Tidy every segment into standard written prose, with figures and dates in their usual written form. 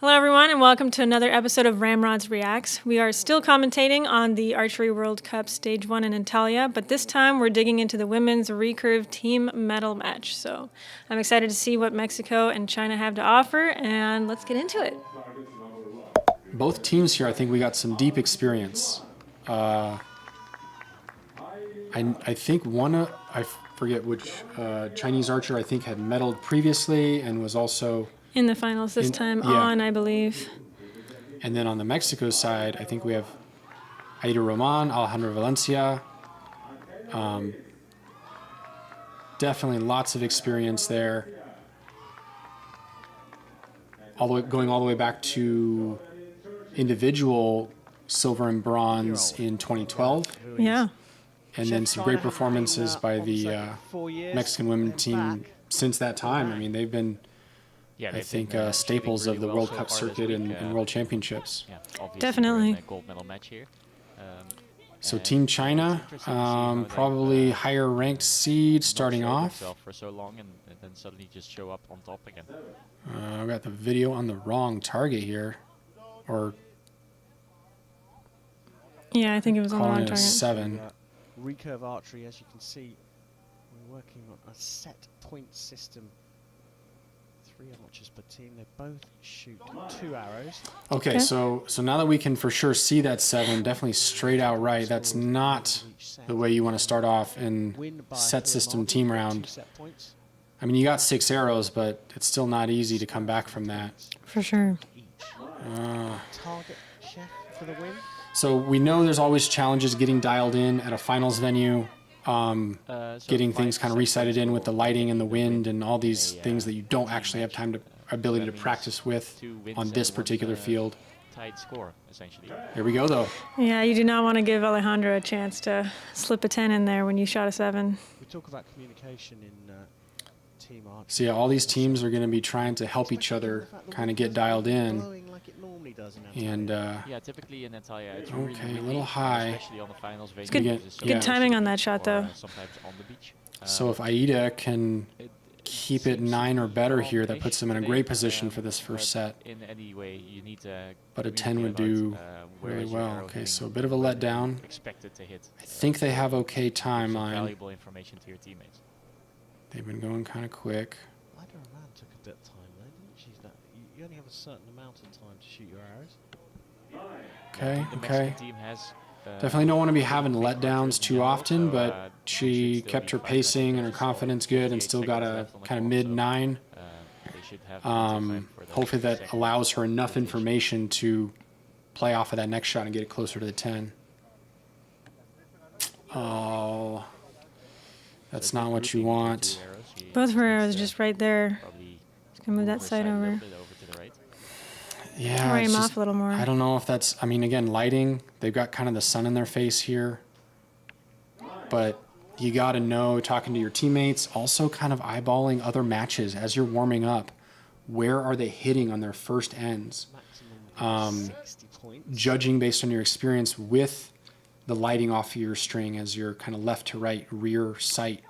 Hello, everyone, and welcome to another episode of RamRods Reacts. We are still commentating on the Archery World Cup Stage 1 in Antalya, but this time we're digging into the women's Recurve team medal match. So I'm excited to see what Mexico and China have to offer, and let's get into it. Both teams here, I think we got some deep experience. I think one, I forget which Chinese archer I think had medaled previously and was also In the finals this time on, I believe. And then on the Mexico side, I think we have Aida, Alejandra, Valencia. Definitely lots of experience there. Going all the way back to individual silver and bronze in 2012. Yeah. And then some great performances by the Mexican women's team since that time. I mean, they've been, I think, staples of the World Cup circuit and World Championships. Definitely. Gold medal match here. So Team China, probably higher ranked seed starting off. For so long and then suddenly just show up on top again. I got the video on the wrong target here, or yeah, I think it was on the wrong calling it a target. 7. Recurve Archery, as you can see, we're working on a set point system. 3 archers per team. They both shoot 2 arrows. Okay, so now that we can for sure see that 7, definitely straight out right. That's not the way you want to start off in set system team round. I mean, you got 6 arrows, but it's still not easy to come back from that. For sure. Target chef for the win. So we know there's always challenges getting dialed in at a finals venue, getting things kind of resighted in with the lighting and the wind and all these things that you don't actually have ability to practice with on this particular field. Tight score, essentially. Here we go, though. Yeah, you do not want to give Alejandra a chance to slip a 10 in there when you shot a 7. We talk about communication in team archery. So yeah, all these teams are going to be trying to help each other kind of get dialed in. And yeah, typically in Antalya, it's okay, really a little high. especially on the finals venue. Good timing on that shot, though. Sometimes on the beach. So if Aida can keep it 9 or better here, that puts them in a great position for this first set. In any way, you need to. But a 10 would do really well. Okay, so a bit of a letdown. Expected to hit. I think they have okay Some timeline. valuable information to your teammates. They've been going kind of quick. Ida took a bit of time though, didn't she? You only have a certain amount of time to shoot your arrows. Okay, The okay. Mexican team has, Definitely don't want to be having letdowns too often, but she kept her pacing and her confidence good and still got a kind of mid-9. Hopefully that allows her enough information to play off of that next shot and get it closer to the 10. Oh, that's not what you want. Both of her arrows just right there. Just gonna move that side over. Yeah, Worry it's him just, off a little more. I don't know if that's, I mean, again, lighting, they've got kind of the sun in their face here. But you got to know, talking to your teammates, also kind of eyeballing other matches as you're warming up. Where are they hitting on their first ends? Judging based on your experience with the lighting off of your string as your kind of left to right rear sight.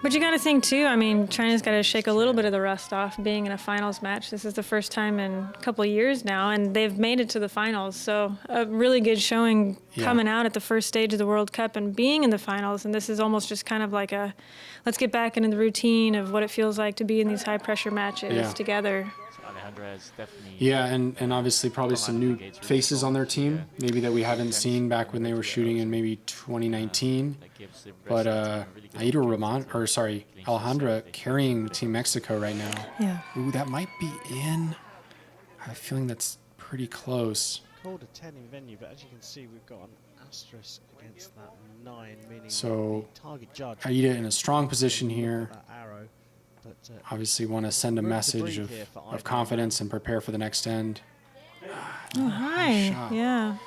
But you got to think, too, I mean, China's got to shake a little bit of the rust off being in a finals match. This is the first time in a couple of years now, and they've made it to the finals. So a really good showing coming out at the first stage of the World Cup and being in the finals. And this is almost just kind of like a, let's get back into the routine of what it feels like to be in these high-pressure matches together. Yeah, and obviously probably some new faces on their team, maybe that we haven't seen back when they were shooting in maybe 2019. But Alejandra carrying Team Mexico right now. Yeah. Ooh, that might be in. I have a feeling that's pretty close. Called a 10 in venue, but as you can see, we've got an asterisk against that 9, meaning So the target judge. Aida in a strong position here. That arrow. But, Obviously want to send a message of confidence and prepare for the next end. Oh, hi. Shot. Yeah.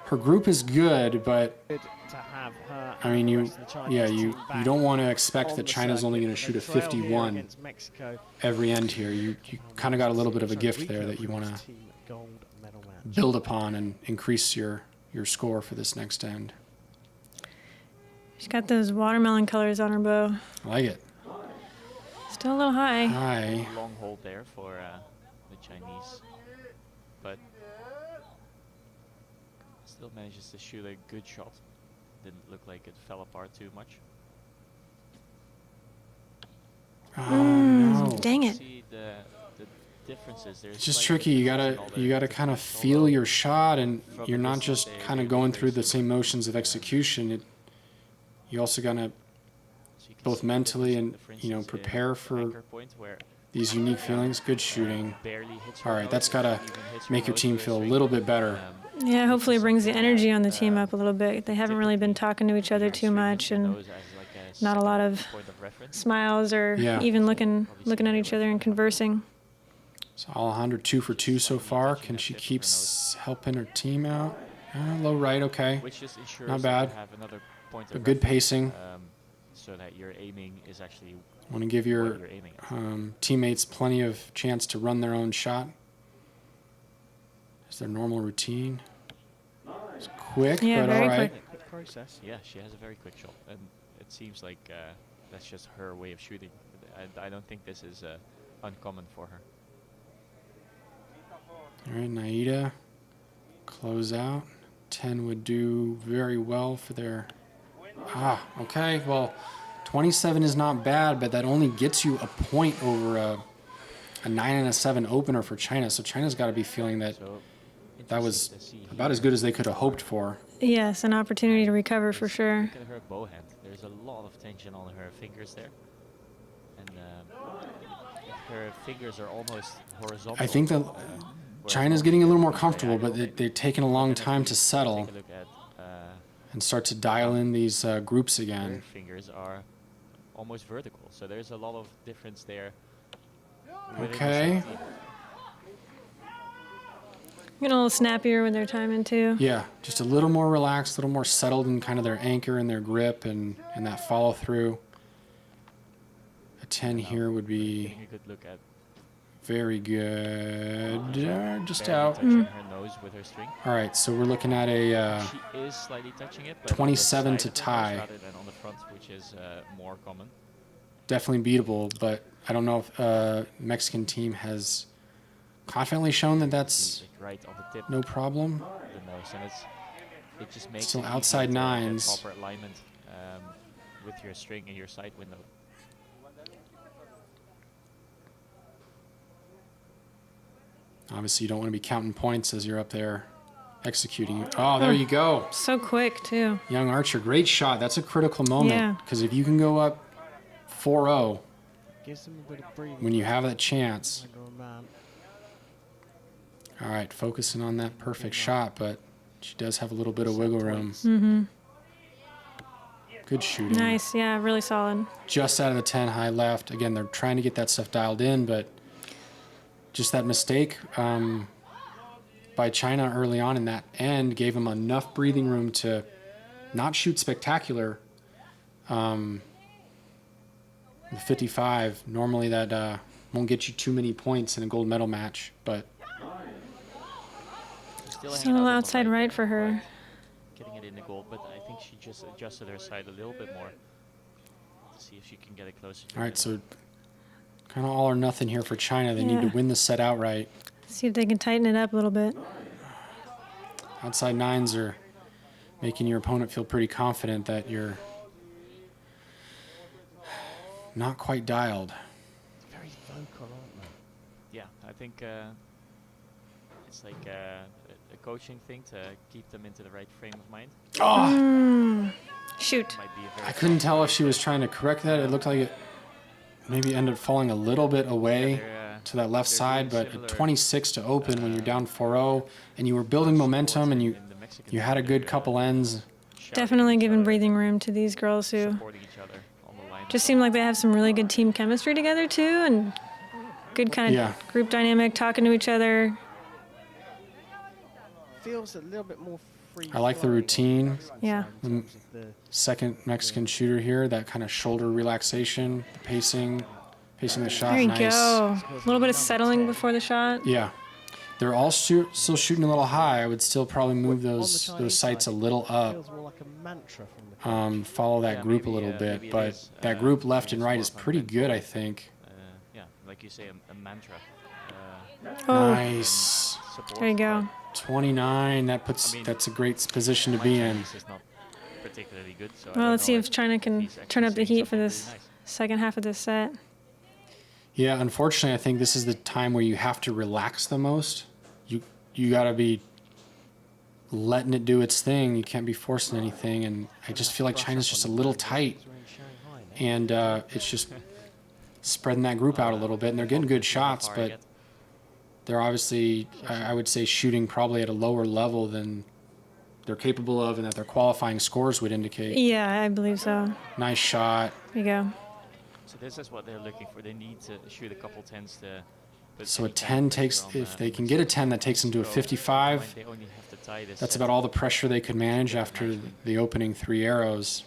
Her group is good, but to have her I mean, you don't want to expect that China's only going to shoot a 51 every end here. You kind of got a little bit of a gift there that you want to build upon and increase your score for this next end. She's got those watermelon colors on her bow. I like it. Still a little high. High. Long hold there for the Chinese, but still manages to shoot a good shot. Didn't look like it fell apart too much. Oh no. Dang it. See the differences. There's It's just slight tricky. You differences in all the gotta kind of techniques, feel although your shot, and from you're the not distance just they kind of look going very through the similar. same motions of execution. You also gotta So you can both see the mentally difference and, for you know, instance, in prepare for anchor point where these unique feelings. Good shooting. barely hits her All right, nose, that's or gotta even hits her make your nose team with her feel a string. little bit better. Yeah, Which hopefully is it brings the something energy that, on the team up a little bit. They haven't really been typically talking to each other you're too stringing much, the and nose as like a not a lot second of point of reference. smiles or Yeah. even looking Obviously, at yeah, each other and conversing. So Alejandra 2 for 2 so far. Can she keep helping her team out? Low right, okay. Which just ensures Not that you bad. have another point But of good reference, pacing. so that your aiming is actually Want to give what your you're aiming at. teammates plenty of chance to run their own shot. It's their normal routine. It's quick, Yeah, but all very right. quick. Quick process. Yeah, she has a very quick shot, and it seems like that's just her way of shooting. I don't think this is uncommon for her. All right, Aida. Close out. 10 would do very well for their... okay. Well, 27 is not bad, but that only gets you a point over a 9 and a 7 opener for China. So China's got to be feeling that So that was interesting to see about as here. good as they could have hoped for. Yes, an opportunity to recover for Is sure. Look at her bow hand. There's a lot of tension on her fingers there, and her fingers are almost horizontal. I think that whereas China's most getting a little more diagonal comfortable, but maybe. they're taking a But long then if time you to settle take a look at and start to dial in these groups her again. fingers are almost vertical, so there's a lot of difference there. within the Okay. same team. Getting a little snappier when they're timing too. Yeah, just a little more relaxed, a little more settled in kind of their anchor and their grip and that follow through. A 10 here would be Taking a good look at very good. Just barely out. touching her nose with her string. All right, so we're looking at a She is slightly touching it, but on the 27 side to of her nose tie. rather than on the front, which is more common. definitely beatable, but I don't know if Mexican team has confidently shown that that's It's right on the tip no problem. of the nose, and it just makes Still it outside easier to get nines. proper alignment with your string and your side window. Obviously, you don't want to be counting points as you're up there executing. Oh, there you go. So quick too. Young Archer, great shot. That's a critical moment Yeah. because if you can go up 4-0 Gives them a bit of breathing. when you have that chance. Under a man. All right, focusing on that perfect shot, but she does have a little bit of wiggle room. Mm-hmm. Good shooting. Nice. Yeah, really solid. Just out of the 10 high left. Again, they're trying to get that stuff dialed in, but just that mistake by China early on in that end gave them enough breathing room to not shoot spectacular. The 55, normally that won't get you too many points in a gold medal match, but Still Still hanging out on the outside right for her. getting it in the goal, but I think she just adjusted her side a little bit more to see if she can get it closer. to all right, the so kind of all or nothing here for China. They need to Yeah. win the set outright. See if they can tighten it up a little bit. Outside nines are making your opponent feel pretty confident that you're not quite dialed. Very vocal, aren't they? Yeah, I think it's like a coaching thing to keep them into the right frame of mind. Oh, Shoot. Might be a very I couldn't tell if she was trying to correct that. It looked like it maybe ended up falling a little bit away they're, to that left they're side, doing but similar, at 26 to open when you're down 4-0 and you were building momentum and you in the Mexican had a team, good they're, couple ends. shouting Definitely at each giving other, breathing room to these girls who supporting each other on the line. just seem like they have some really good team chemistry together too, and good kind of Yeah. group dynamic, talking to each other. Feels a little bit more free. I like the flowing on routine. Mexican Yeah. side in terms of the Second Mexican shooter here, that kind of shoulder relaxation, pacing the shot. There you nice. go. A little bit of settling before the shot. Yeah. They're all still shooting a little high. I would still probably move on the those Chinese sights a side, little up. feels more like a mantra from the coach. Follow that Yeah, group a maybe, little maybe bit, it but is, that group left and it's right more is of a pretty good, I mental, think. like you say, a mantra. Oh, Nice. Support, there you go. 29. That's a great position to be in. Chinese is not particularly good, so I Well, don't let's see know if China can he's actually turn up the saying heat for something this really nice. second half of this set. Yeah, unfortunately, I think this is the time where you have to relax the most. You got to be letting it do its thing. You can't be forcing anything, and I just feel like China's just a little tight, and it's just spreading that group out a little bit, and they're getting good shots, but they're obviously, I would say, shooting probably at a lower level than they're capable of and that their qualifying scores would indicate. Yeah, I believe so. Nice shot. There you go. So this is what they're looking for. They need to shoot a couple tens to put So a any kind 10 of takes, pressure on, if they can get a 10, that takes them to a 55. They only have to tie this That's set. about all the pressure they could manage after the opening 3 arrows.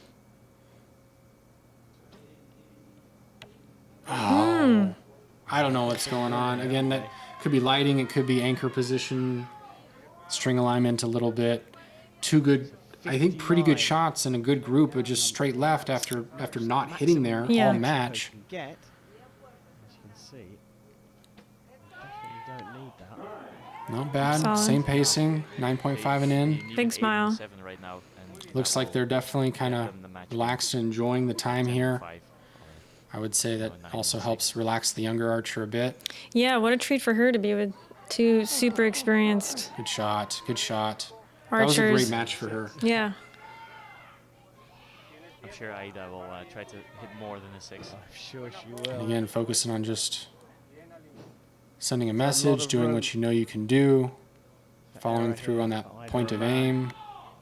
Oh, I don't know what's going on. Again, that could be lighting. It could be anchor position, string alignment a little bit. Two good, I think pretty good shots in a good group, but just straight left after not hitting there Yeah. all match. Can get, as you can see, definitely don't need that. Not bad. Solid. Same pacing, 9.5 and They in. need Big an 8 and smile. 7 right now, and Looks that like will they're definitely kind get of them the match. relaxed and enjoying the time 10 here. 5. I would say that 9 also and helps relax the younger archer a bit. Yeah, what a treat for her to be with two super experienced Good shot. Good shot. That was a archers. great match for her. Yeah. I'm sure Aida will try to hit more than a 6. I'm sure she And will. again, focusing on just sending a lot message, of doing room. what you know you can do, following arrow through here on for that Aida point of around. aim.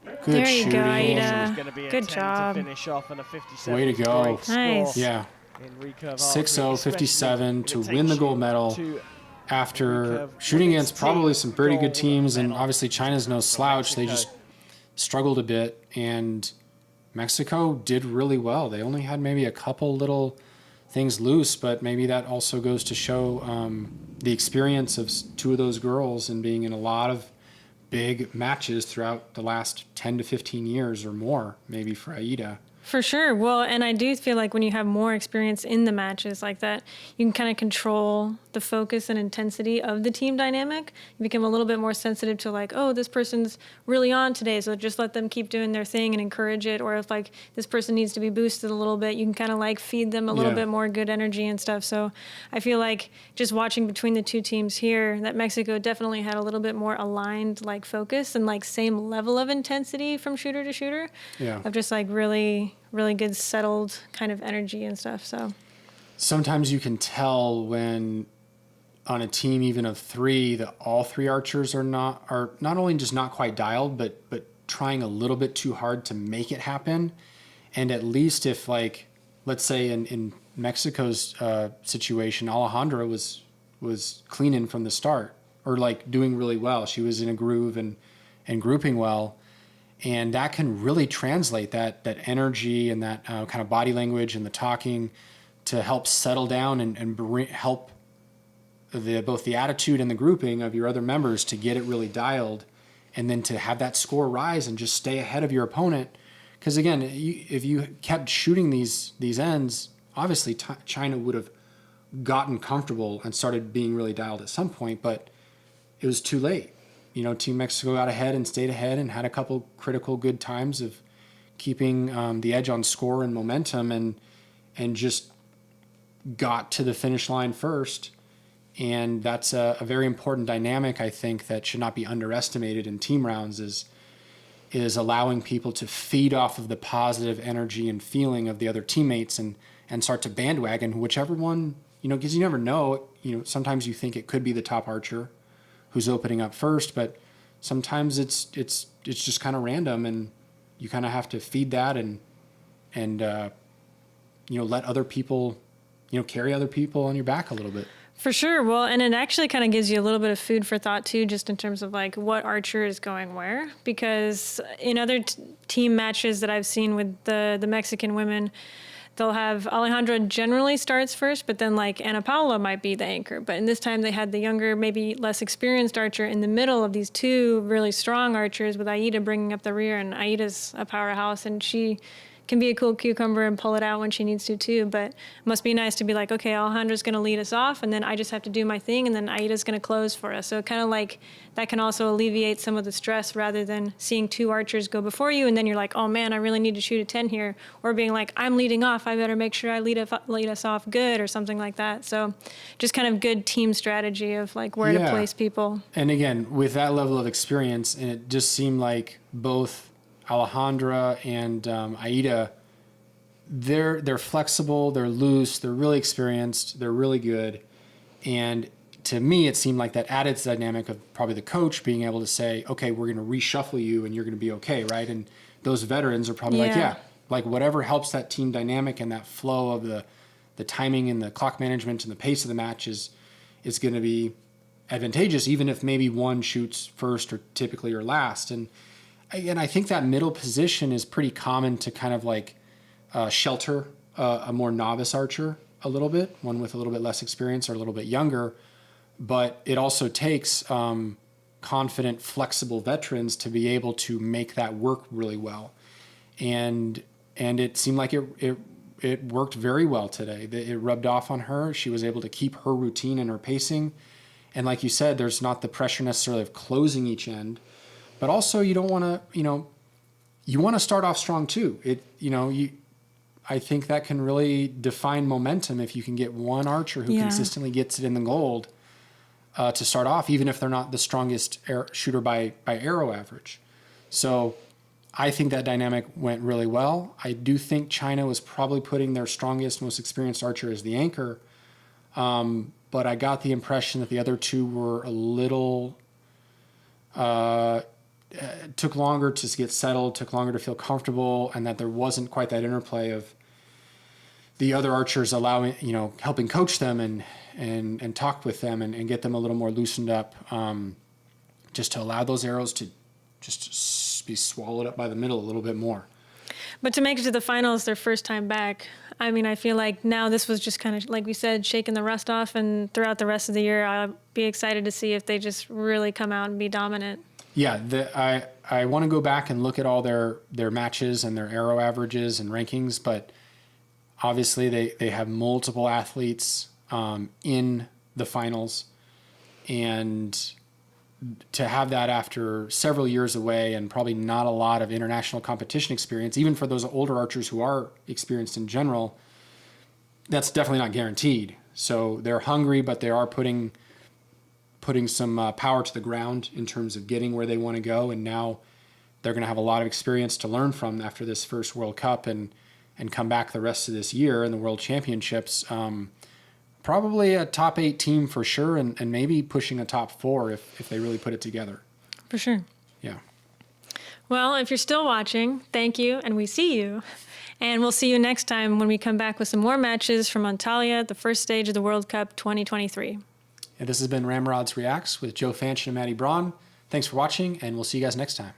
Good There you go, shooting. Aida. It's gonna be a Good 10 job. To finish off and a 57. Way to is a go. great score Nice. Yeah, in recurve 6-0, archery, 57 to especially win the if it gold takes medal you to after Recurve shooting against Women's probably Team some pretty good Gold teams, and Medal obviously China's no from slouch. They just Mexico. struggled a bit, and Mexico did really well. They only had maybe a couple little things loose, but maybe that also goes to show the experience of two of those girls and being in a lot of big matches throughout the last 10 to 15 years or more, maybe for Aida. For sure. Well, and I do feel like when you have more experience in the matches like that, you can kind of control the focus and intensity of the team dynamic. You become a little bit more sensitive to like, oh, this person's really on today, so just let them keep doing their thing and encourage it. Or if like this person needs to be boosted a little bit, you can kind of like feed them a little bit more good energy and stuff. So I feel like just watching between the two teams here, that Mexico definitely had a little bit more aligned like focus and like same level of intensity from shooter to shooter. Yeah. Of just like really good settled kind of energy and stuff. So Sometimes you can tell when on a team even of 3 that all 3 archers are not only just not quite dialed, but trying a little bit too hard to make it happen. And at least if like, let's say in Mexico's situation, Alejandra was cleaning from the start or like doing really well. She was in a groove and grouping well. And that can really translate that energy and that kind of body language and the talking to help settle down and help both the attitude and the grouping of your other members to get it really dialed, and then to have that score rise and just stay ahead of your opponent. Because again, if you kept shooting these ends, obviously China would have gotten comfortable and started being really dialed at some point, but it was too late. You know, Team Mexico got ahead and stayed ahead and had a couple critical good times of keeping the edge on score and momentum, and just got to the finish line first. And that's a very important dynamic, I think, that should not be underestimated in team rounds is allowing people to feed off of the positive energy and feeling of the other teammates and start to bandwagon whichever one, you know, because you never know. You know, sometimes you think it could be the top archer who's opening up first, but sometimes it's just kind of random, and you kind of have to feed that and you know, let other people, you know, carry other people on your back a little bit. for sure. Well, and it actually kind of gives you a little bit of food for thought too, just in terms of like what archer is going where, because in other team matches that I've seen with the Mexican women, they'll have Alejandra generally starts first, but then like Ana Paula might be the anchor. But in this time they had the younger, maybe less experienced archer in the middle of these two really strong archers, with Aida bringing up the rear. And Aida's a powerhouse, and she can be a cool cucumber and pull it out when she needs to too. But it must be nice to be like, okay, Alejandra's going to lead us off, and then I just have to do my thing, and then Aida's going to close for us. So kind of like that can also alleviate some of the stress rather than seeing two archers go before you, and then you're like, oh man, I really need to shoot a 10 here, or being like, I'm leading off, I better make sure I lead us off good or something like that. So just kind of good team strategy of like where to place people. And again, with that level of experience, and it just seemed like both Alejandra and Aida, they're flexible, they're loose, they're really experienced, they're really good. And to me, it seemed like that added to the dynamic of probably the coach being able to say, okay, we're going to reshuffle you and you're going to be okay, right? And those veterans are probably like whatever helps that team dynamic and that flow of the timing and the clock management and the pace of the match is going to be advantageous, even if maybe one shoots first or typically or last. And I think that middle position is pretty common to kind of like shelter a more novice archer a little bit, one with a little bit less experience or a little bit younger. But it also takes confident, flexible veterans to be able to make that work really well. And it seemed like it worked very well today. It rubbed off on her. She was able to keep her routine and her pacing. And like you said, there's not the pressure necessarily of closing each end. But also, you don't want to, you want to start off strong too. I think that can really define momentum if you can get one archer who consistently gets it in the gold to start off, even if they're not the strongest shooter by arrow average. So I think that dynamic went really well. I do think China was probably putting their strongest, most experienced archer as the anchor. But I got the impression that the other two were a little... took longer to get settled, took longer to feel comfortable, and that there wasn't quite that interplay of the other archers allowing, helping coach them and talk with them and get them a little more loosened up, just to allow those arrows to just be swallowed up by the middle a little bit more. But to make it to the finals their first time back, I mean, I feel like now this was just kind of, like we said, shaking the rust off, and throughout the rest of the year, I'll be excited to see if they just really come out and be dominant. Yeah, I want to go back and look at all their matches and their arrow averages and rankings, but obviously they have multiple athletes in the finals, and to have that after several years away and probably not a lot of international competition experience, even for those older archers who are experienced in general, that's definitely not guaranteed. So they're hungry, but they are putting some power to the ground in terms of getting where they want to go. And now they're going to have a lot of experience to learn from after this first World Cup and come back the rest of this year in the World Championships. Probably a top 8 team for sure, and maybe pushing a top 4 if they really put it together. For sure. Yeah. Well, if you're still watching, thank you, and we see you. And we'll see you next time when we come back with some more matches from Antalya, the first stage of the World Cup 2023. And this has been RamRods Reacts with Joe Fanch and Maddie Braun. Thanks for watching, and we'll see you guys next time.